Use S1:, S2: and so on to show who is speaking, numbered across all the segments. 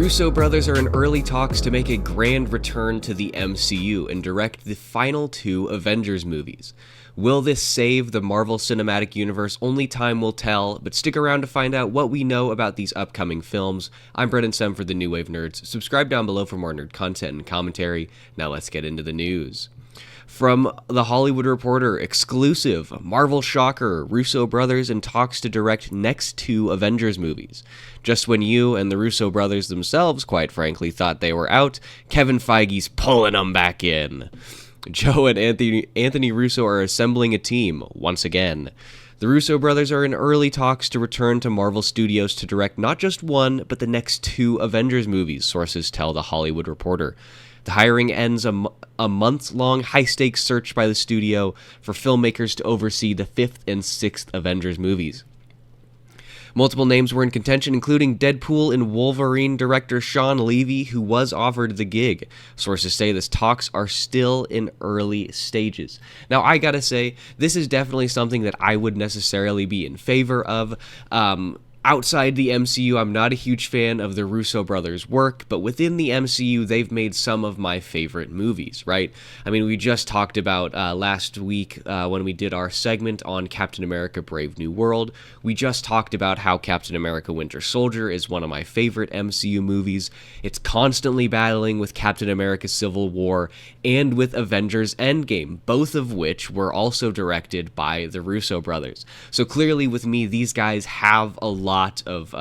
S1: Russo Brothers are in early talks to make a grand return to the MCU and direct the final two Avengers movies. Will this save the Marvel Cinematic Universe? Only time will tell, but stick around to find out what we know about these upcoming films. I'm Brett and Sem for the New Wave Nerds. Subscribe down below for more nerd content and commentary. Now let's get into the news. From The Hollywood Reporter, exclusive, Marvel shocker, Russo Brothers in talks to direct next two Avengers movies. Just when you and the Russo Brothers themselves, quite frankly, thought they were out, Kevin Feige's pulling them back in. Joe and Anthony Russo are assembling a team, once again. The Russo Brothers are in early talks to return to Marvel Studios to direct not just one, but the next two Avengers movies, sources tell The Hollywood Reporter. The hiring ends a month-long high-stakes search by the studio for filmmakers to oversee the fifth and sixth Avengers movies. Multiple names were in contention, including Deadpool and Wolverine director Shawn Levy, who was offered the gig. Sources say these talks are still in early stages. Now, I gotta say, this is definitely something that I would necessarily be in favor of. Outside the MCU, I'm not a huge fan of the Russo brothers' work, but within the MCU, they've made some of my favorite movies, right? I mean, we just talked about last week when we did our segment on Captain America Brave New World. We just talked about how Captain America Winter Soldier is one of my favorite MCU movies. It's constantly battling with Captain America Civil War and with Avengers Endgame, both of which were also directed by the Russo brothers. So clearly with me, these guys have a lot of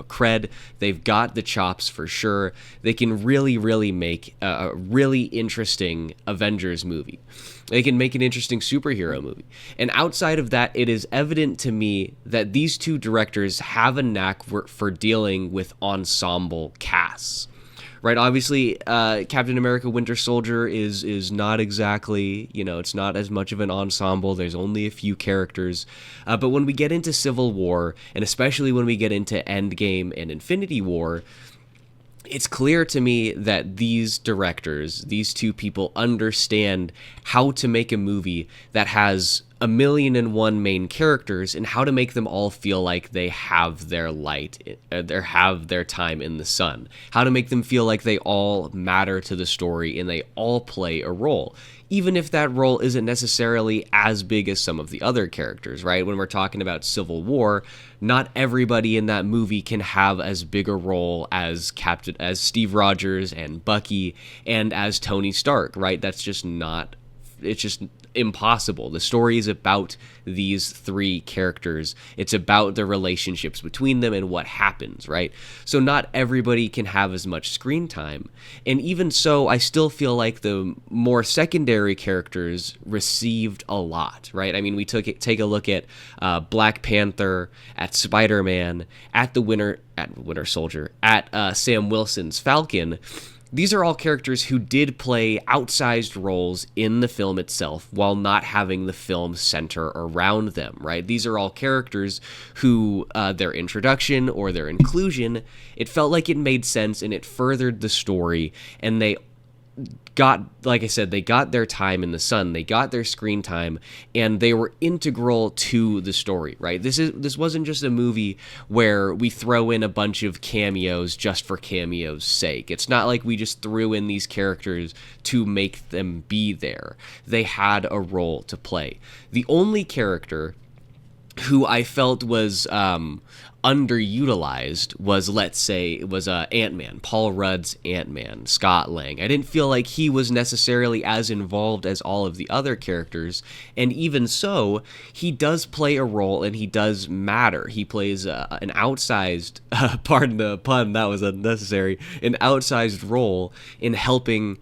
S1: cred. They've got the chops for sure. They can really make a really interesting Avengers movie. They can make an interesting superhero movie. And outside of that, it is evident to me that these two directors have a knack for dealing with ensemble casts. Right, obviously, Captain America Winter Soldier is not exactly, it's not as much of an ensemble. There's only a few characters. But when we get into Civil War, and especially when we get into Endgame and Infinity War, it's clear to me that these directors, these two people, understand how to make a movie that has 1,000,001 main characters and how to make them all feel like they have their light, they have their time in the sun, how to make them feel like they all matter to the story and they all play a role, even if that role isn't necessarily as big as some of the other characters, right? When we're talking about Civil War, not everybody in that movie can have as big a role as Steve Rogers and Bucky and as Tony Stark, right? That's just not, it's just impossible. The story is about these three characters. It's about the relationships between them and what happens, right? So not everybody can have as much screen time. And even so, I still feel like the more secondary characters received a lot, right? I mean, we take a look at Black Panther, at Spider-Man, at Winter Soldier, at Sam Wilson's Falcon. These are all characters who did play outsized roles in the film itself while not having the film center around them, right? These are all characters who, their introduction or their inclusion, it felt like it made sense and it furthered the story, and they got, like I said, they got their time in the sun, they got their screen time, and they were integral to the story, right? This wasn't just a movie where we throw in a bunch of cameos just for cameos' sake. It's not like we just threw in these characters to make them be there. They had a role to play. The only character who I felt was underutilized was Ant-Man, Paul Rudd's Ant-Man, Scott Lang. I didn't feel like he was necessarily as involved as all of the other characters, and even so, he does play a role and he does matter. He plays an outsized, pardon the pun, that was unnecessary, an outsized role in helping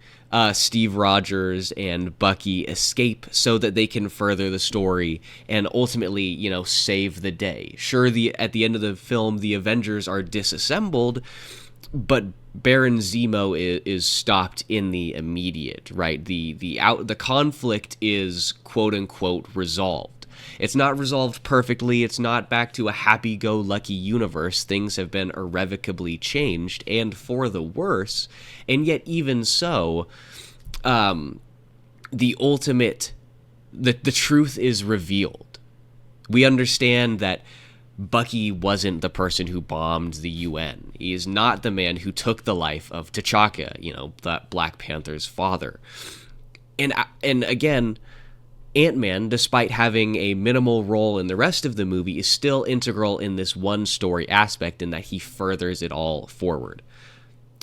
S1: Steve Rogers and Bucky escape so that they can further the story and ultimately, save the day. Sure, at the end of the film, the Avengers are disassembled, but Baron Zemo is stopped in the immediate, right? The conflict is quote unquote resolved. It's not resolved perfectly. It's not back to a happy-go-lucky universe. Things have been irrevocably changed, and for the worse. And yet, even so, the ultimate, the truth is revealed. We understand that Bucky wasn't the person who bombed the UN. He is not the man who took the life of T'Chaka, that Black Panther's father. And again, Ant-Man, despite having a minimal role in the rest of the movie, is still integral in this one story aspect in that he furthers it all forward.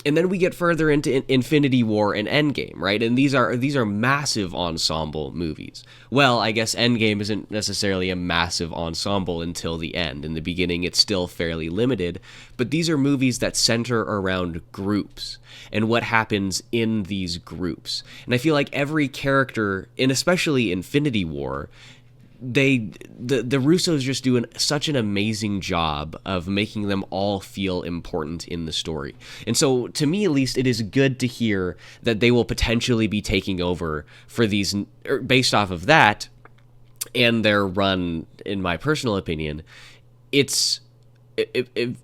S1: And then we get further into Infinity War and Endgame, right? And these are massive ensemble movies. Well, I guess Endgame isn't necessarily a massive ensemble until the end. In the beginning, it's still fairly limited. But these are movies that center around groups and what happens in these groups. And I feel like every character, and especially Infinity War, the Russos just do such an amazing job of making them all feel important in the story. And so, to me at least, it is good to hear that they will potentially be taking over for these, based off of that and their run, in my personal opinion. It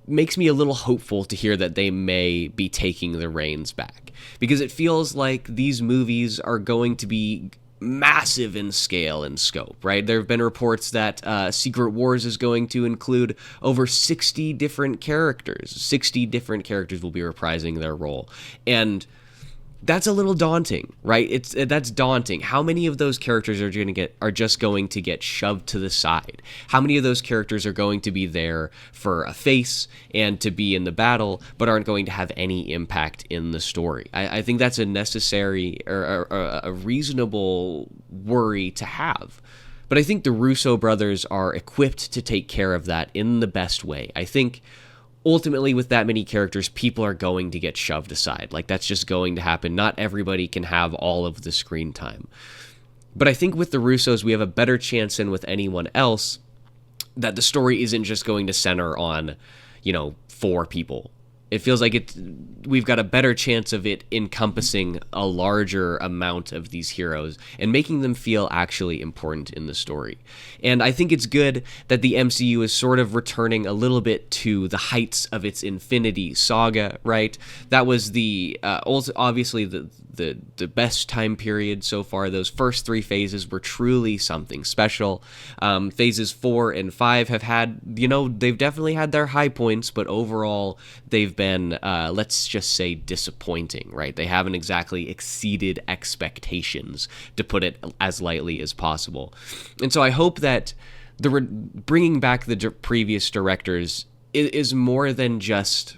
S1: makes me a little hopeful to hear that they may be taking the reins back, because it feels like these movies are going to be massive in scale and scope, right? There have been reports that Secret Wars is going to include over 60 different characters. 60 different characters will be reprising their role. And that's a little daunting, right? That's daunting. How many of those characters are just going to get shoved to the side? How many of those characters are going to be there for a face and to be in the battle, but aren't going to have any impact in the story? I think that's a necessary or a reasonable worry to have. But I think the Russo brothers are equipped to take care of that in the best way. I think ultimately, with that many characters, people are going to get shoved aside. Like, that's just going to happen. Not everybody can have all of the screen time. But I think with the Russos, we have a better chance than with anyone else that the story isn't just going to center on, 4 people. It feels like we've got a better chance of it encompassing a larger amount of these heroes and making them feel actually important in the story. And I think it's good that the MCU is sort of returning a little bit to the heights of its Infinity Saga, right? That was obviously the best time period so far. Those first 3 phases were truly something special. Phases 4 and 5 have had, they've definitely had their high points, but overall they've been, let's just say, disappointing, right? They haven't exactly exceeded expectations, to put it as lightly as possible. And so I hope that bringing back the previous directors is more than just,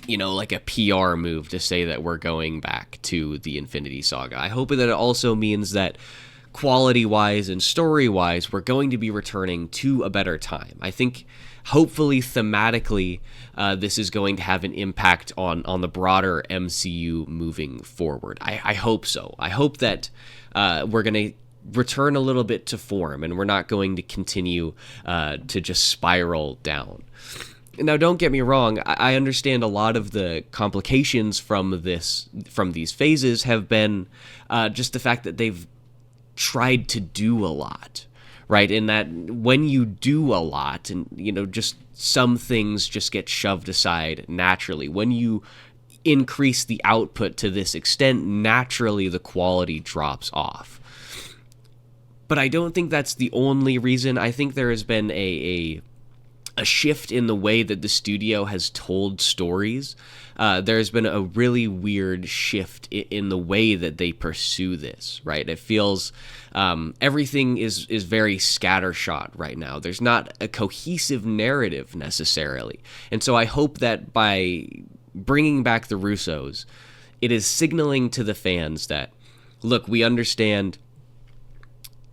S1: like a PR move to say that we're going back to the Infinity Saga. I hope that it also means that quality-wise and story-wise, we're going to be returning to a better time. I think, hopefully, thematically, this is going to have an impact on the broader MCU moving forward. I hope so. I hope that we're going to return a little bit to form, and we're not going to continue to just spiral down. Now, don't get me wrong. I understand a lot of the complications from these phases have been just the fact that they've tried to do a lot, right? In that when you do a lot, and just some things just get shoved aside naturally. When you increase the output to this extent, naturally the quality drops off. But I don't think that's the only reason. I think there has been a shift in the way that the studio has told stories. There's been a really weird shift in the way that they pursue this, right? It feels everything is very scattershot right now. There's not a cohesive narrative necessarily. And so I hope that by bringing back the Russos, it is signaling to the fans that, look, we understand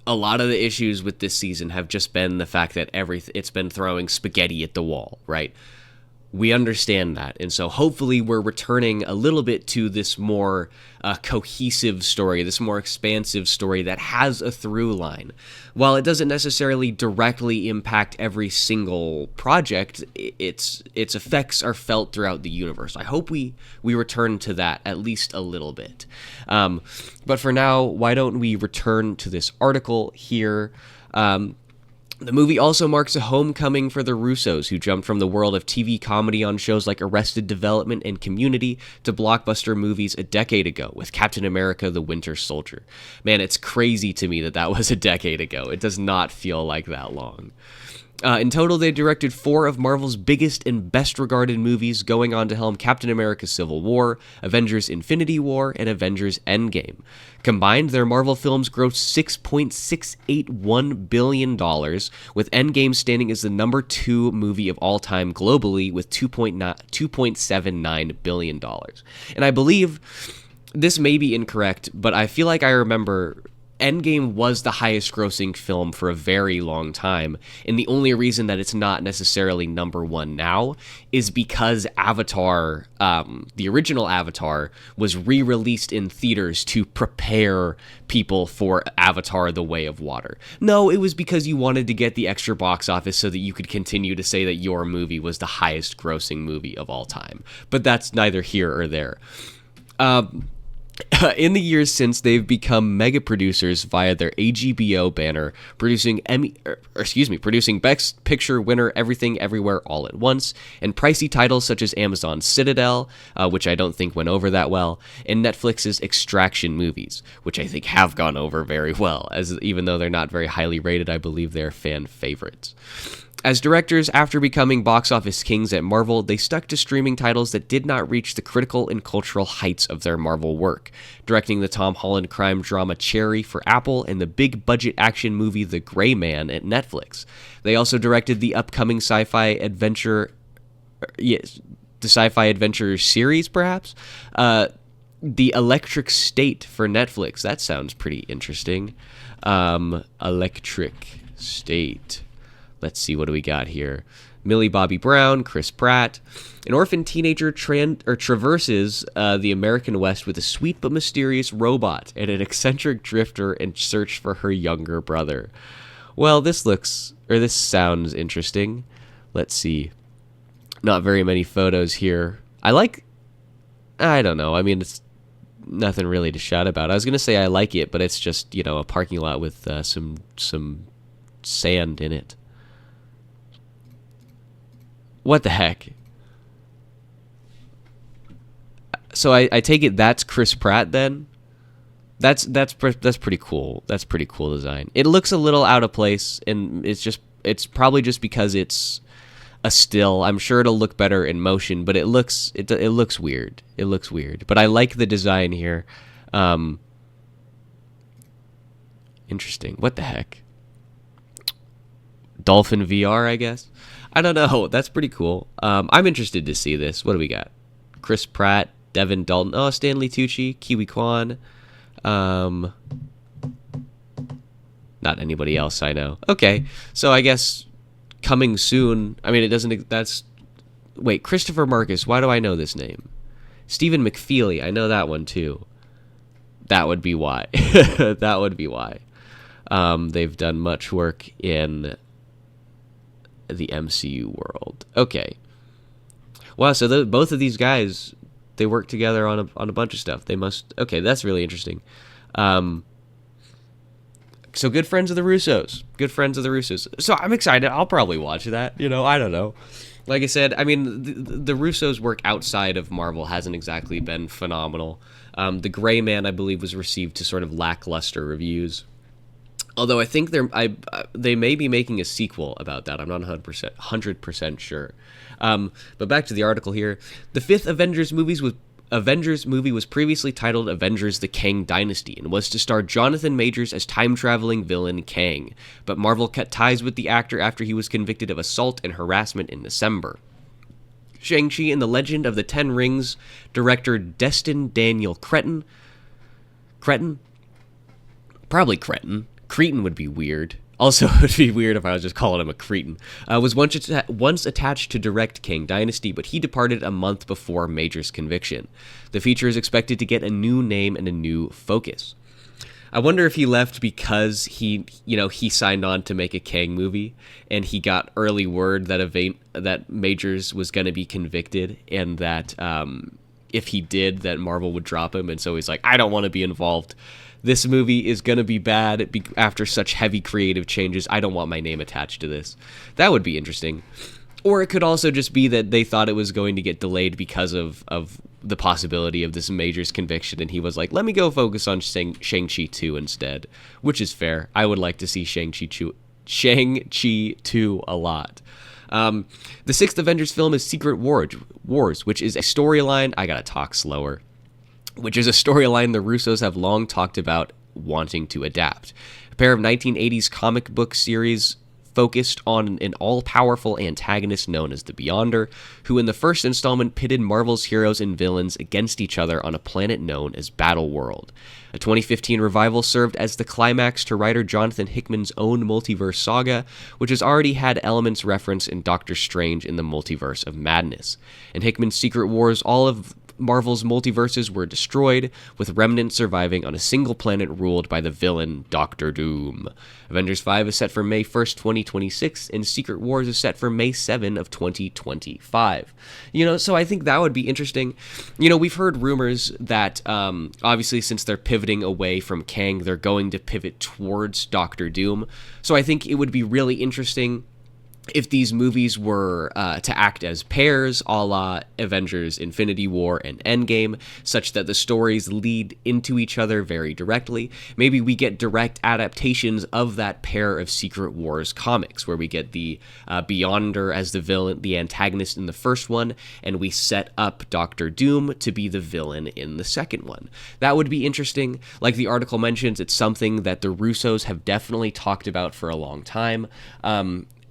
S1: a lot of the issues with this season have just been the fact that it's been throwing spaghetti at the wall, right? We understand that. And so hopefully we're returning a little bit to this more cohesive story, this more expansive story that has a through line. While it doesn't necessarily directly impact every single project, its effects are felt throughout the universe. I hope we return to that at least a little bit. But for now, why don't we return to this article here? The movie also marks a homecoming for the Russos, who jumped from the world of TV comedy on shows like Arrested Development and Community to blockbuster movies a decade ago with Captain America: The Winter Soldier. Man, it's crazy to me that was a decade ago. It does not feel like that long. In total, they directed 4 of Marvel's biggest and best-regarded movies, going on to helm Captain America Civil War, Avengers Infinity War, and Avengers Endgame. Combined, their Marvel films grossed $6.681 billion, with Endgame standing as the number 2 movie of all time globally with $2.79 billion. And I believe, this may be incorrect, but I feel like I remember Endgame was the highest grossing film for a very long time, and the only reason that it's not necessarily number 1 now is because Avatar, the original Avatar, was re-released in theaters to prepare people for Avatar: The Way of Water. No, it was because you wanted to get the extra box office so that you could continue to say that your movie was the highest grossing movie of all time. But that's neither here or there. In the years since, they've become mega producers via their AGBO banner, producing Best Picture winner Everything Everywhere All at Once, and pricey titles such as Amazon's Citadel, which I don't think went over that well, and Netflix's Extraction movies, which I think have gone over very well, as even though they're not very highly rated, I believe they're fan favorites. As directors, after becoming box office kings at Marvel, they stuck to streaming titles that did not reach the critical and cultural heights of their Marvel work, directing the Tom Holland crime drama Cherry for Apple and the big-budget action movie The Gray Man at Netflix. They also directed the upcoming sci-fi adventure series, perhaps? The Electric State for Netflix. That sounds pretty interesting. Electric State. Let's see, what do we got here? Millie Bobby Brown, Chris Pratt. An orphan teenager traverses the American West with a sweet but mysterious robot and an eccentric drifter in search for her younger brother. Well, this sounds interesting. Let's see. Not very many photos here. I don't know. I mean, it's nothing really to shout about. I was going to say I like it, but it's just, a parking lot with some sand in it. What the heck? So I take it that's Chris Pratt then? That's pretty cool. That's pretty cool design. It looks a little out of place, and it's probably just because it's a still. I'm sure it'll look better in motion, but it looks weird. It looks weird. But I like the design here. Interesting. What the heck? Dolphin VR, I guess. I don't know. That's pretty cool. I'm interested to see this. What do we got? Chris Pratt, Devin Dalton, Stanley Tucci, Kiwi Kwan. Not anybody else I know. Okay, so I guess coming soon. I mean, it doesn't. Wait, Christopher Marcus. Why do I know this name? Stephen McFeely. I know that one too. That would be why. That would be why. They've done much work in the MCU world. Okay. Wow, so both of these guys, they work together on a bunch of stuff. They must... Okay, that's really interesting. So good friends of the Russos. Good friends of the Russos. So I'm excited. I'll probably watch that. I don't know. Like I said, I mean, the Russos' work outside of Marvel hasn't exactly been phenomenal. The Gray Man, I believe, was received to sort of lackluster reviews. Although I think they may be making a sequel about that. I'm not 100% sure. But back to the article here. The 5th Avengers movie was previously titled Avengers: The Kang Dynasty and was to star Jonathan Majors as time-traveling villain Kang. But Marvel cut ties with the actor after he was convicted of assault and harassment in December. Shang-Chi and the Legend of the Ten Rings director Destin Daniel Cretton. Cretton? Probably Cretton. Cretin would be weird. Also, it would be weird if I was just calling him a cretin. Was once attached to direct Kang Dynasty, but he departed a month before Major's conviction. The feature is expected to get a new name and a new focus. I wonder if he left because he signed on to make a Kang movie, and he got early word that Majors was going to be convicted, and that if he did, that Marvel would drop him, and so he's like, I don't want to be involved. This movie is going to be bad after such heavy creative changes. I don't want my name attached to this. That would be interesting. Or it could also just be that they thought it was going to get delayed because of the possibility of this Major's conviction, and he was like, let me go focus on Shang-Chi 2 instead, which is fair. I would like to see Shang-Chi Shang-Chi 2 a lot. The sixth Avengers film is Secret Wars, which is a storyline. I gotta talk slower. Which is a storyline the Russos have long talked about wanting to adapt. A pair of 1980s comic book series focused on an all-powerful antagonist known as the Beyonder, who in the first installment pitted Marvel's heroes and villains against each other on a planet known as Battleworld. A 2015 revival served as the climax to writer Jonathan Hickman's own multiverse saga, which has already had elements referenced in Doctor Strange in the Multiverse of Madness. In Hickman's Secret Wars, all of Marvel's multiverses were destroyed, with remnants surviving on a single planet ruled by the villain Doctor Doom. Avengers 5 is set for May 1st, 2026, and Secret Wars is set for May 7 of 2025. So I think that would be interesting. We've heard rumors that, obviously, since they're pivoting away from Kang, they're going to pivot towards Doctor Doom. So I think it would be really interesting if these movies were to act as pairs, a la Avengers Infinity War and Endgame, such that the stories lead into each other very directly. Maybe we get direct adaptations of that pair of Secret Wars comics, where we get the Beyonder as the villain, the antagonist in the first one, and we set up Doctor Doom to be the villain in the second one. That would be interesting. Like the article mentions, it's something that the Russos have definitely talked about for a long time.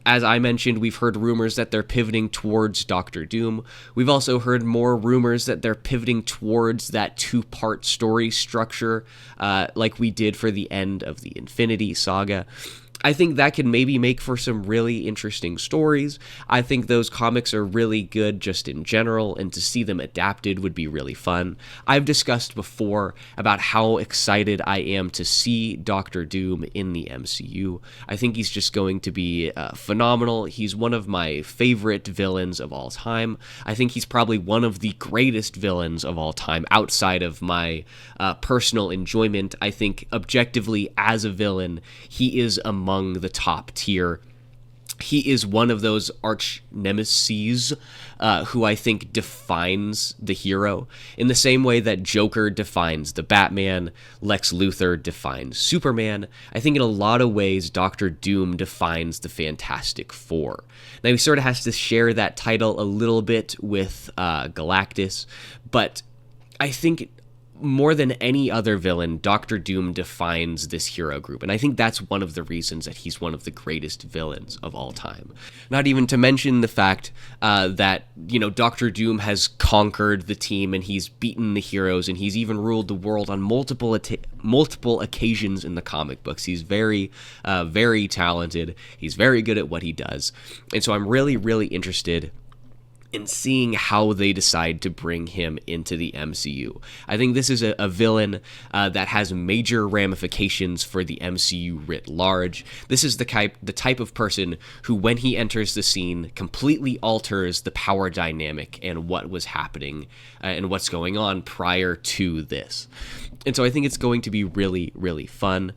S1: As I mentioned, we've heard rumors that they're pivoting towards Doctor Doom. We've also heard more rumors that they're pivoting towards that two-part story structure, like we did for the end of the Infinity Saga. I think that can maybe make for some really interesting stories. I think those comics are really good just in general, and to see them adapted would be really fun. I've discussed before about how excited I am to see Doctor Doom in the MCU. I think he's just going to be phenomenal. He's one of my favorite villains of all time. I think he's probably one of the greatest villains of all time outside of my personal enjoyment. I think objectively as a villain, he is among the top tier. He is one of those arch nemeses who I think defines the hero in the same way that Joker defines the Batman, Lex Luthor defines Superman. I think in a lot of ways Doctor Doom defines the Fantastic Four. Now he sort of has to share that title a little bit with Galactus, but I think more than any other villain, Doctor Doom defines this hero group, and I think that's one of the reasons that he's one of the greatest villains of all time. Not even to mention the fact that, Doctor Doom has conquered the team, and he's beaten the heroes, and he's even ruled the world on multiple occasions in the comic books. He's very, very talented. He's very good at what he does, and so I'm really, really interested in seeing how they decide to bring him into the MCU. I think this is a villain that has major ramifications for the MCU writ large. This is the type of person who, when he enters the scene, completely alters the power dynamic and what was happening and what's going on prior to this. And so I think it's going to be really, really fun.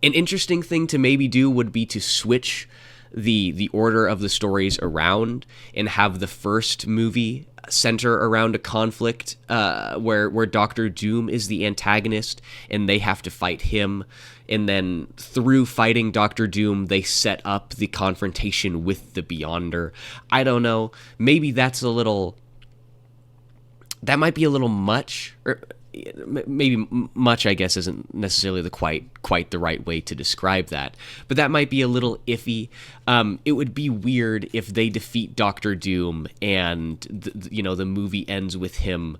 S1: An interesting thing to maybe do would be to switch the order of the stories around and have the first movie center around a conflict where Doctor Doom is the antagonist and they have to fight him, and then through fighting Doctor Doom they set up the confrontation with the Beyonder. I don't know, maybe that might be a little much, or maybe much, I guess, isn't necessarily the quite the right way to describe that, but that might be a little iffy. It would be weird if they defeat Doctor Doom and the movie ends with him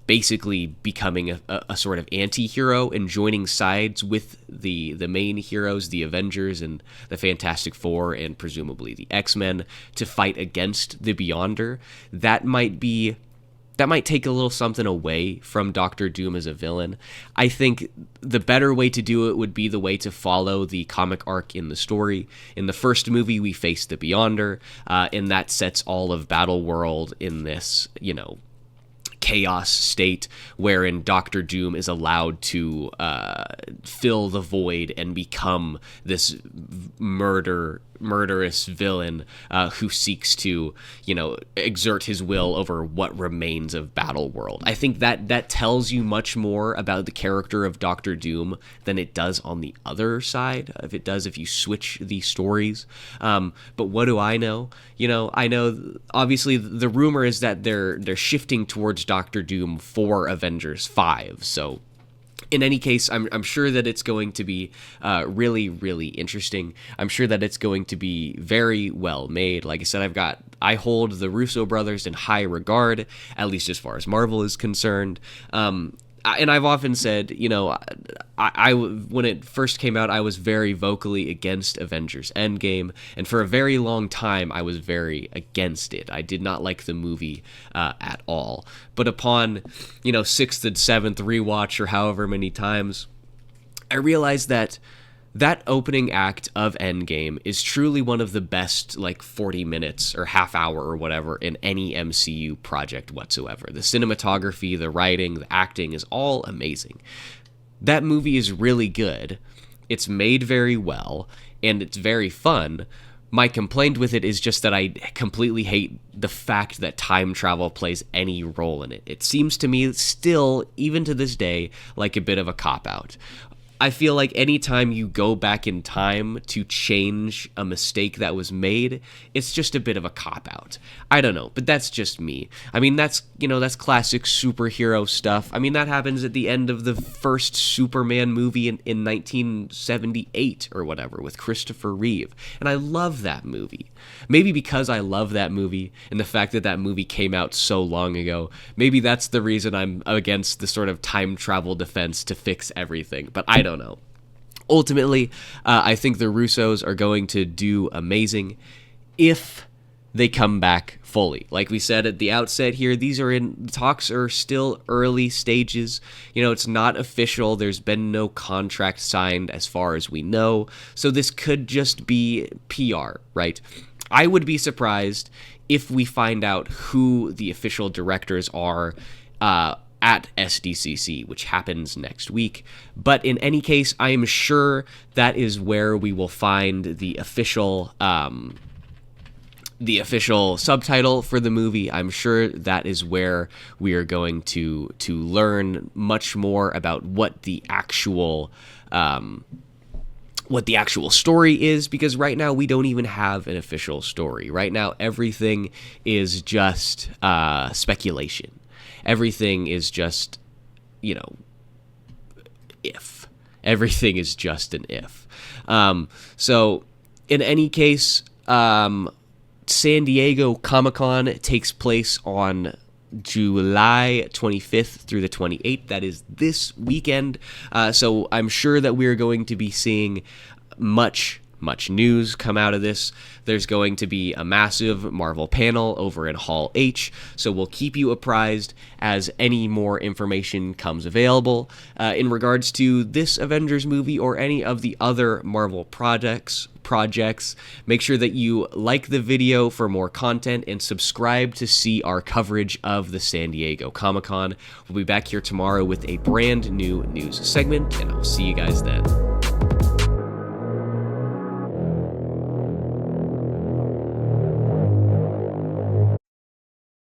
S1: basically becoming a sort of anti-hero and joining sides with the main heroes, the Avengers and the Fantastic Four and presumably the X-Men, to fight against the Beyonder. That might take a little something away from Doctor Doom as a villain. I think the better way to do it would be the way to follow the comic arc in the story. In the first movie, we face the Beyonder, and that sets all of Battleworld in this, chaos state wherein Doctor Doom is allowed to fill the void and become this murder murderous villain who seeks to, exert his will over what remains of Battleworld. I think that tells you much more about the character of Doctor Doom than it does on the other side, if you switch the stories. But what do I know? I know, obviously, the rumor is that they're shifting towards Doctor Doom for Avengers 5, so in any case, I'm sure that it's going to be really, really interesting. I'm sure that it's going to be very well made. Like I said, I hold the Russo brothers in high regard, at least as far as Marvel is concerned. And I've often said, I when it first came out, I was very vocally against Avengers Endgame, and for a very long time, I was very against it. I did not like the movie at all. But upon, sixth and seventh rewatch, or however many times, I realized that opening act of Endgame is truly one of the best, 40 minutes or half hour or whatever in any MCU project whatsoever. The cinematography, the writing, the acting is all amazing. That movie is really good. It's made very well, and it's very fun. My complaint with it is just that I completely hate the fact that time travel plays any role in it. It seems to me still, even to this day, like a bit of a cop-out. I feel like anytime you go back in time to change a mistake that was made, it's just a bit of a cop-out. I don't know, but that's just me. I mean, that's classic superhero stuff. I mean, that happens at the end of the first Superman movie in 1978 or whatever with Christopher Reeve. And I love that movie. Maybe because I love that movie and the fact that movie came out so long ago, maybe that's the reason I'm against the sort of time travel defense to fix everything. But I don't know. Ultimately, I think the Russos are going to do amazing if they come back fully. Like we said at the outset here, talks are still early stages. It's not official. There's been no contract signed as far as we know. So this could just be PR, right? I would be surprised if we find out who the official directors are at SDCC, which happens next week. But in any case, I am sure that is where we will find the official subtitle for the movie. I'm sure that is where we are going to learn much more about what the actual story is, because right now we don't even have an official story. Right now, everything is just speculation. Everything is just, if. Everything is just an if. So, in any case, San Diego Comic-Con takes place on July 25th through the 28th. That is this weekend. So I'm sure that we're going to be seeing much news come out of this. There's going to be a massive Marvel panel over in Hall H, so we'll keep you apprised as any more information comes available. In regards to this Avengers movie or any of the other Marvel projects, make sure that you like the video for more content and subscribe to see our coverage of the San Diego Comic-Con. We'll be back here tomorrow with a brand new news segment, and I'll see you guys then.